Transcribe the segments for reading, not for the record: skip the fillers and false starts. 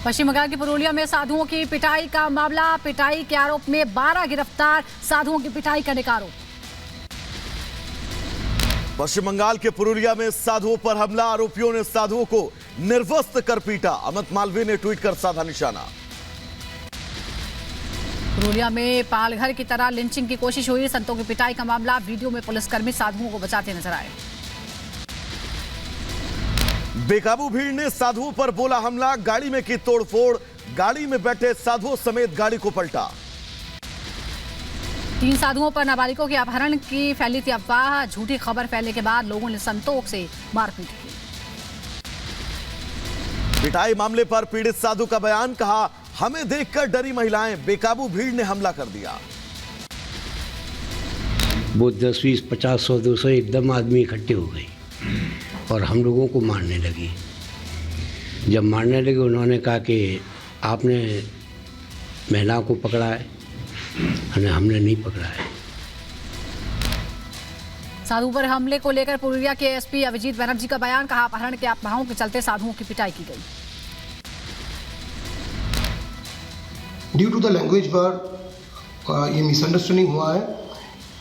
पश्चिम बंगाल के पुरुलिया में साधुओं की पिटाई का मामला। पिटाई के आरोप में 12 गिरफ्तार, साधुओं की पिटाई करने का आरोप। पश्चिम बंगाल के पुरुलिया में साधुओं पर हमला, आरोपियों ने साधुओं को निर्वस्त्र कर पीटा। अमित मालवीय ने ट्वीट कर साधा निशाना। पुरुलिया में पालघर की तरह लिंचिंग की कोशिश हुई, संतों की पिटाई का मामला। वीडियो में पुलिसकर्मी साधुओं को बचाते नजर आए। बेकाबू भीड़ ने साधुओं पर बोला हमला, गाड़ी में की तोड़फोड़, गाड़ी में बैठे साधुओं समेत गाड़ी को पलटा। 3 साधुओं पर नाबालिगों के अपहरण की फैली थी अफवाह। झूठी खबर फैलने के बाद लोगों ने संतोष से मारपीट की। पिटाई मामले पर पीड़ित साधु का बयान, कहा हमें देखकर डरी महिलाएं, बेकाबू भीड़ ने हमला कर दिया। वो 10, 20, 50, 100, 200 एकदम आदमी इकट्ठे हो गए और हम लोगों को मारने लगी। जब मारने लगे उन्होंने कहा कि आपने महिलाओं को पकड़ा है, हमने नहीं पकड़ा है। साधु पर हमले को लेकर पुरुलिया के एसपी अभिजीत बनर्जी का बयान, कहा अपहरण के अफवाहों के चलते साधुओं की पिटाई की गई। ड्यू टू द लैंग्वेज पर ये मिसअंडरस्टैंडिंग हुआ है।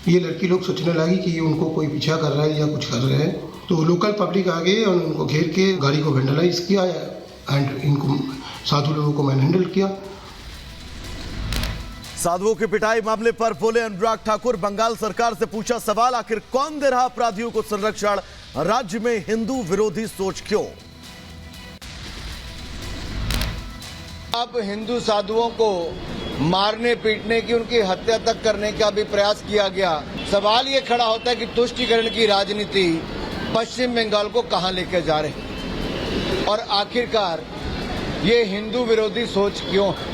ये लड़की लोग सोचने लगी कि ये उनको कोई पीछा कर रहा है या कुछ कर रहे हैं, तो लोकल पब्लिक आ गए और उनको घेर के गाड़ी को वेंडलाइज किया एंड इनको साधु लोगों को मैन हैंडल किया। साधुओं की पिटाई मामले पर बोले अनुराग ठाकुर, बंगाल सरकार से पूछा सवाल, आखिर कौन दे रहा अपराधियों को संरक्षण, राज्य में हिंदू विरोधी सोच क्यों? अब हिंदू साधुओं को मारने पीटने की, उनकी हत्या तक करने का भी प्रयास किया गया। सवाल ये खड़ा होता है कि तुष्टीकरण की राजनीति पश्चिम बंगाल को कहां लेकर जा रही है और आखिरकार ये हिंदू विरोधी सोच क्यों है?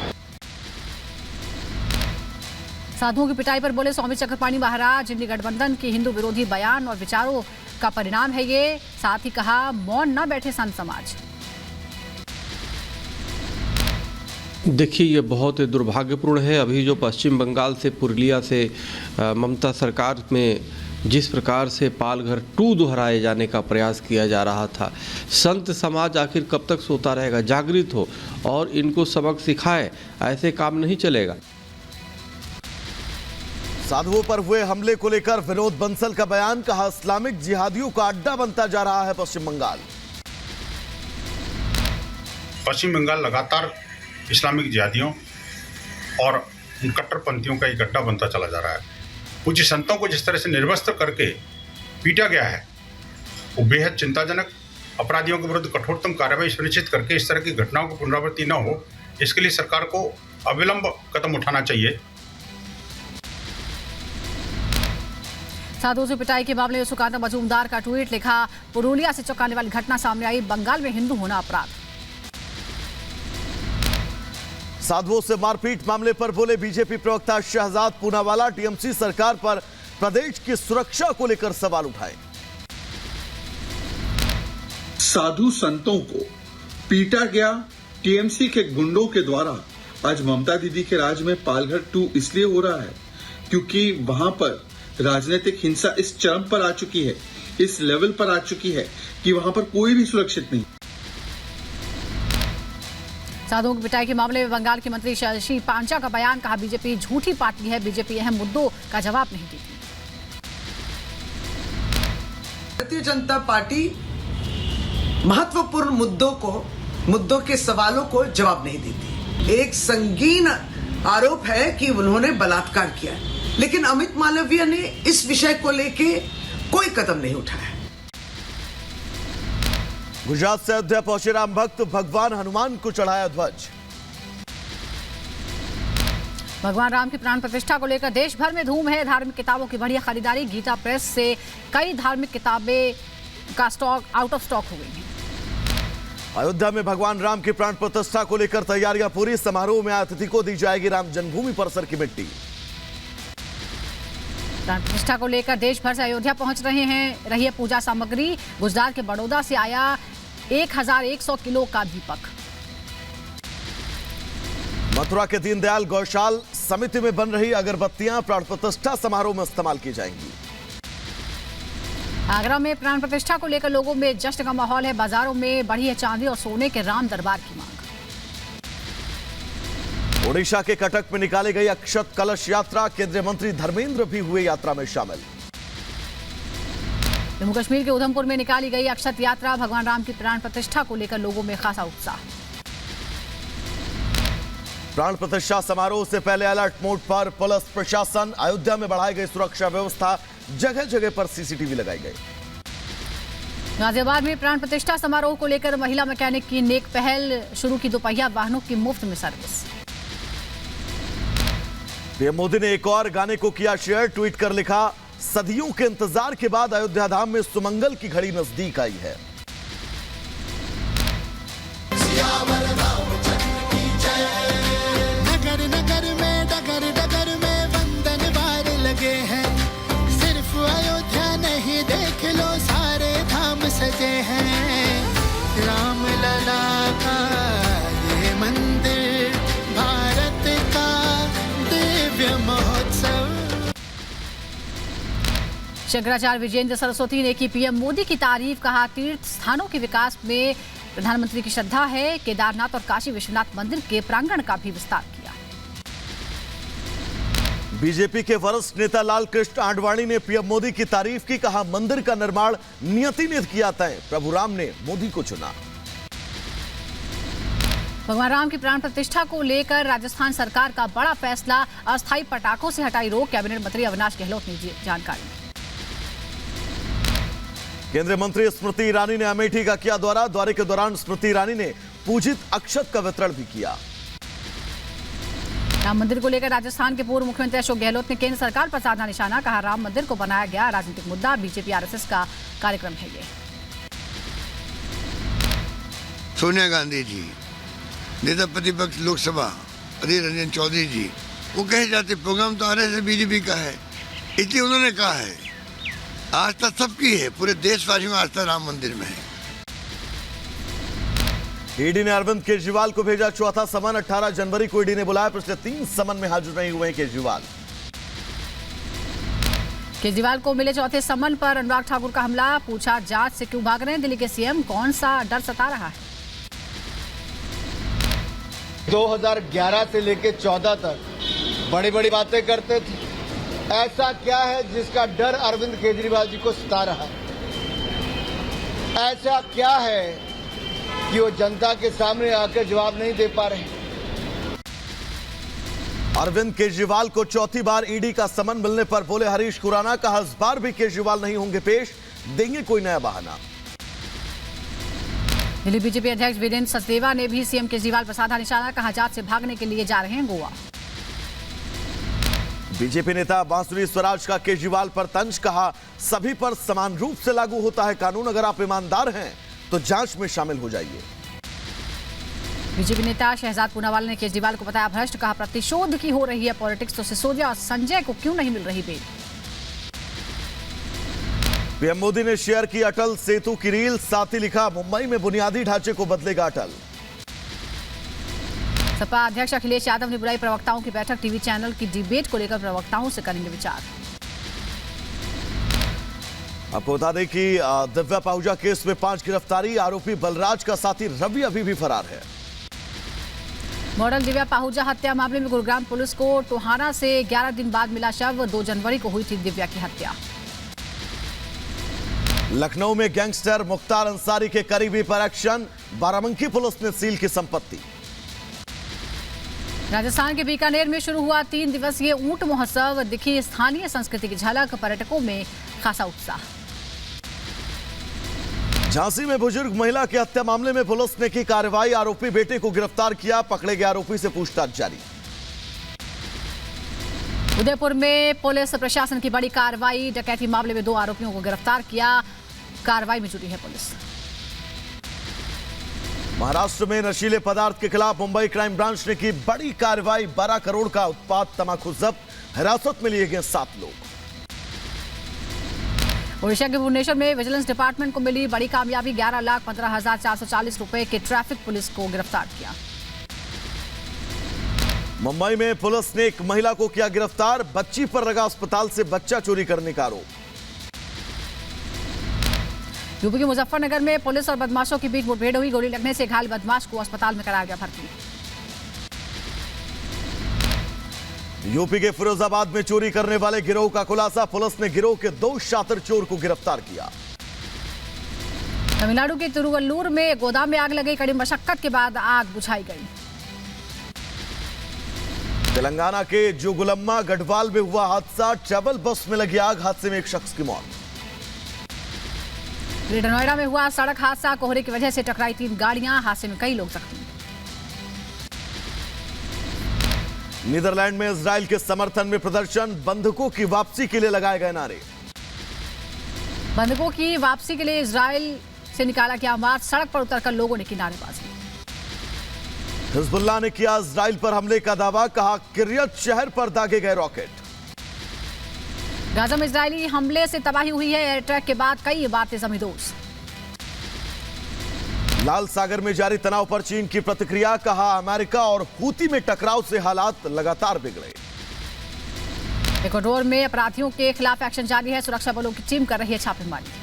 साधुओं की पिटाई पर बोले स्वामी चक्रपाणी महाराज, इंडी गठबंधन की हिंदू विरोधी बयान और विचारों का परिणाम है ये। साथ ही कहा मौन न बैठे संत समाज। देखिए, ये बहुत दुर्भाग्यपूर्ण है। अभी जो पश्चिम बंगाल से पुरुलिया से ममता सरकार में जिस प्रकार से पालघर 2 दोहराए जाने का प्रयास किया जा रहा था, संत समाज आखिर कब तक सोता रहेगा? जागृत हो और इनको सबक सिखाए, ऐसे काम नहीं चलेगा। साधुओं पर हुए हमले को लेकर विनोद बंसल का बयान, कहा इस्लामिक जिहादियों का अड्डा बनता जा रहा है पश्चिम बंगाल। पश्चिम बंगाल लगातार इस्लामिक जिहादियों और कट्टरपंथियों का एक अड्डा बनता चला जा रहा है। कुछ संतों को जिस तरह से निर्वस्त्र करके पीटा गया है, वो बेहद चिंताजनक। अपराधियों के विरुद्ध कठोरतम कार्रवाई सुनिश्चित करके इस तरह की घटनाओं की पुनरावृत्ति न हो, इसके लिए सरकार को अविलंब कदम उठाना चाहिए। साधुओं से पिटाई के मामले में सुकांत मजूमदार का ट्वीट, लिखा पुरुलिया से चौंकाने वाली घटना सामने आई, बंगाल में हिंदू होना अपराध। साधुओं से मारपीट मामले पर बोले बीजेपी प्रवक्ता शहजाद पूनावाला, टीएमसी सरकार पर प्रदेश की सुरक्षा को लेकर सवाल उठाए। साधु संतों को पीटा गया टीएमसी के गुंडों के द्वारा। आज ममता दीदी के राज में पालघर 2 इसलिए हो रहा है क्योंकि वहां पर राजनीतिक हिंसा इस चरम पर आ चुकी है, इस लेवल पर आ चुकी है कि वहां पर कोई भी सुरक्षित नहीं। साधुओं की पिटाई के मामले में बंगाल के मंत्री शशि पांचा का बयान, कहा बीजेपी झूठी पार्टी है, बीजेपी अहम मुद्दों का जवाब नहीं देती। भारतीय जनता पार्टी महत्वपूर्ण मुद्दों के सवालों को जवाब नहीं देती। एक संगीन आरोप है कि उन्होंने बलात्कार किया, लेकिन अमित मालवीय ने इस विषय को लेके कोई कदम नहीं उठाया। गुजरात से अयोध्या पहुंचे राम भक्त, भगवान हनुमान को चढ़ाया ध्वज। भगवान राम की प्राण प्रतिष्ठा को लेकर देश भर में धूम है। धार्मिक किताबों की बढ़िया खरीदारी, गीता प्रेस से कई धार्मिक किताबें का स्टॉक आउट ऑफ स्टॉक हो गई है। अयोध्या में भगवान राम की प्राण प्रतिष्ठा को लेकर तैयारियां पूरी, समारोह में अतिथि को दी जाएगी राम जन्मभूमि परिसर की मिट्टी। प्राण प्रतिष्ठा को लेकर देश भर से अयोध्या पहुंच रही है पूजा सामग्री। गुजरात के बड़ौदा से आया 1100 किलो का दीपक। मथुरा के दीनदयाल गौशाल समिति में बन रही अगरबत्तियां प्राण प्रतिष्ठा समारोह में इस्तेमाल की जाएंगी। आगरा में प्राण प्रतिष्ठा को लेकर लोगों में जश्न का माहौल है। बाजारों में बढ़ी है चांदी और सोने के राम दरबार की मांग। ओडिशा के कटक में निकाली गई अक्षत कलश यात्रा, केंद्रीय मंत्री धर्मेंद्र भी हुए यात्रा में शामिल। जम्मू कश्मीर के उधमपुर में निकाली गई अक्षत यात्रा, भगवान राम की प्राण प्रतिष्ठा को लेकर लोगों में खासा उत्साह। प्राण प्रतिष्ठा समारोह से पहले अलर्ट मोड पर पुलिस प्रशासन, अयोध्या में बढ़ाई गई सुरक्षा व्यवस्था, जगह जगह पर सीसीटीवी लगाई गई। गाजियाबाद में प्राण प्रतिष्ठा समारोह को लेकर महिला मैकेनिक की नेक पहल, शुरू की दोपहिया वाहनों की मुफ्त में सर्विस। पीएम मोदी ने एक और गाने को किया शेयर, ट्वीट कर लिखा, सदियों के इंतजार के बाद अयोध्या धाम में सुमंगल की घड़ी नजदीक आई है। नगर नगर में डगर डगर में वंदन वार लगे हैं, सिर्फ अयोध्या नहीं देख लो सारे धाम सजे हैं। राम लला का ये मंदिर, भारत का दिव्य महोत्सव। शंकराचार्य विजेंद्र सरस्वती ने की पीएम मोदी की तारीफ, कहा तीर्थ स्थानों के विकास में प्रधानमंत्री की श्रद्धा है। केदारनाथ और काशी विश्वनाथ मंदिर के प्रांगण का भी विस्तार किया। बीजेपी के वरिष्ठ नेता लाल कृष्ण आडवाणी ने पीएम मोदी की तारीफ की, कहा मंदिर का निर्माण नियति ने किया तय, प्रभु राम ने मोदी को चुना। भगवान राम की प्राण प्रतिष्ठा को लेकर राजस्थान सरकार का बड़ा फैसला, अस्थायी पटाखों से हटाई रोक, कैबिनेट मंत्री अविनाश गहलोत ने दी जानकारी। केंद्रीय मंत्री स्मृति ईरानी ने अमेठी का किया दौरा, दौरे के दौरान स्मृति ईरानी ने पूजित अक्षत का वितरण भी किया। राम मंदिर को लेकर राजस्थान के पूर्व मुख्यमंत्री अशोक गहलोत ने केंद्र सरकार पर साधा निशाना, कहा राम मंदिर को बनाया गया राजनीतिक मुद्दा, बीजेपी आरएसएस का कार्यक्रम है ये। सोनिया गांधी जी, नेता प्रतिपक्ष लोकसभा अधीर रंजन चौधरी जी, वो कहे जाते प्रोग्राम तो आरएसएस बीजेपी का है, इसलिए उन्होंने कहा है आस्था सबकी है, पूरे देशवासियों का आस्था राम मंदिर में है। ईडी ने अरविंद केजरीवाल को भेजा चौथा समन, 18 जनवरी को ईडी ने बुलाया, पिछले 3 समन में हाजिर नहीं हुए केजरीवाल। केजरीवाल को मिले चौथे समन पर अनुराग ठाकुर का हमला, पूछा जांच से क्यों भाग रहे हैं दिल्ली के सीएम, कौन सा डर सता रहा है। 2011 से लेकर 14 तक बड़ी बड़ी बातें करते थे, ऐसा क्या है जिसका डर अरविंद केजरीवाल जी को सता रहा है? ऐसा क्या है कि वो जनता के सामने आकर जवाब नहीं दे पा रहे? अरविंद केजरीवाल को चौथी बार ईडी का समन मिलने पर बोले हरीश खुराना, कहा इस बार भी केजरीवाल नहीं होंगे पेश, देंगे कोई नया बहाना। दिल्ली बीजेपी अध्यक्ष वीरेंद्र सचदेवा ने भी सीएम केजरीवाल पर साधा निशाना, कहा जांच से भागने के लिए जा रहे हैं गोवा। बीजेपी नेता बांसुरी स्वराज का केजरीवाल पर तंज, कहा सभी पर समान रूप से लागू होता है कानून, अगर आप ईमानदार हैं तो जांच में शामिल हो जाइए। बीजेपी नेता शहजाद पूनावाला ने केजरीवाल को बताया भ्रष्ट, कहा प्रतिशोध की हो रही है पॉलिटिक्स, तो सिसोदिया और संजय को क्यों नहीं मिल रही बेल। पीएम मोदी ने शेयर की अटल सेतु की रील, साथ ही लिखा मुंबई में बुनियादी ढांचे को बदलेगा अटल। सपा अध्यक्ष अखिलेश यादव ने बुलाई प्रवक्ताओं की बैठक, टीवी चैनल की डिबेट को लेकर प्रवक्ताओं से करेंगे विचार। आपको बता दें कि दिव्या पाहुजा केस में 5 गिरफ्तारी, आरोपी बलराज का साथी रवि अभी भी फरार है। मॉडल दिव्या पाहुजा हत्या मामले में गुरुग्राम पुलिस को टोहाना से 11 दिन बाद मिला शव, 2 जनवरी को हुई थी दिव्या की हत्या। लखनऊ में गैंगस्टर मुख्तार अंसारी के करीबी पर एक्शन, बाराबंकी पुलिस ने सील की संपत्ति। राजस्थान के बीकानेर में शुरू हुआ 3 दिवसीय ऊंट महोत्सव, दिखी स्थानीय संस्कृति की झलक, पर्यटकों में खासा उत्साह। झांसी में बुजुर्ग महिला की हत्या मामले में पुलिस ने की कार्रवाई, आरोपी बेटे को गिरफ्तार किया, पकड़े गए आरोपी से पूछताछ जारी। उदयपुर में पुलिस प्रशासन की बड़ी कार्रवाई, डकैती मामले में 2 आरोपियों को गिरफ्तार किया, कार्रवाई में जुटी है पुलिस। महाराष्ट्र में नशीले पदार्थ के खिलाफ मुंबई क्राइम ब्रांच ने की बड़ी कार्रवाई, 12 करोड़ का उत्पाद तंबाकू जब्त, हिरासत में लिए गए 7 लोग। ओडिशा के भुवनेश्वर में विजिलेंस डिपार्टमेंट को मिली बड़ी कामयाबी, 11,15,440 रुपए के ट्रैफिक पुलिस को गिरफ्तार किया। मुंबई में पुलिस ने एक महिला को किया गिरफ्तार, बच्ची पर लगा अस्पताल से बच्चा चोरी करने का आरोप। यूपी के मुजफ्फरनगर में पुलिस और बदमाशों के बीच मुठभेड़ हुई, गोली लगने से घायल बदमाश को अस्पताल में कराया गया भर्ती। यूपी के फिरोजाबाद में चोरी करने वाले गिरोह का खुलासा, पुलिस ने गिरोह के 2 शातिर चोर को गिरफ्तार किया। तमिलनाडु के तिरुवल्लूर में गोदाम में आग लगी, कड़ी मशक्कत के बाद आग बुझाई गई। तेलंगाना के जोगुलम्मा गढ़वाल में हुआ हादसा, ट्रैवल बस में लगी आग, हादसे में एक शख्स की मौत। ग्रेटर नोएडा में हुआ सड़क हादसा, कोहरे की वजह से टकराई 3 गाड़ियां, हादसे में कई लोग जख्मी। नीदरलैंड में इजराइल के समर्थन में प्रदर्शन, बंधकों की वापसी के लिए लगाए गए नारे। बंधकों की वापसी के लिए इजराइल से निकाला गया मार्च, सड़क पर उतरकर लोगों ने की नारेबाजी। हिजबुल्लाह ने किया इजराइल पर हमले का दावा, कहा किर्यत शहर पर दागे गए रॉकेट। गाजा में इजरायली हमले से तबाही हुई है, एयर अटैक के बाद कई इमारतें जमींदोज। लाल सागर में जारी तनाव पर चीन की प्रतिक्रिया, कहा अमेरिका और हूती में टकराव से हालात लगातार बिगड़े। इक्वाडोर में अपराधियों के खिलाफ एक्शन जारी है, सुरक्षा बलों की टीम कर रही है छापेमारी।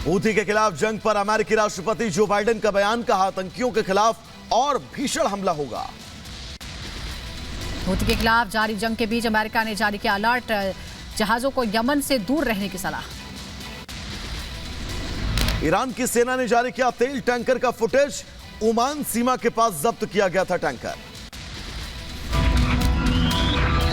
हूती के खिलाफ जंग पर अमेरिकी राष्ट्रपति जो बाइडेन का बयान, कहा आतंकियों के खिलाफ और भीषण हमला होगा। हूती के खिलाफ जारी जंग के बीच अमेरिका ने जारी किया अलर्ट, जहाजों को यमन से दूर रहने की सलाह। ईरान की सेना ने जारी किया तेल टैंकर का फुटेज, ओमान सीमा के पास जब्त किया गया था टैंकर।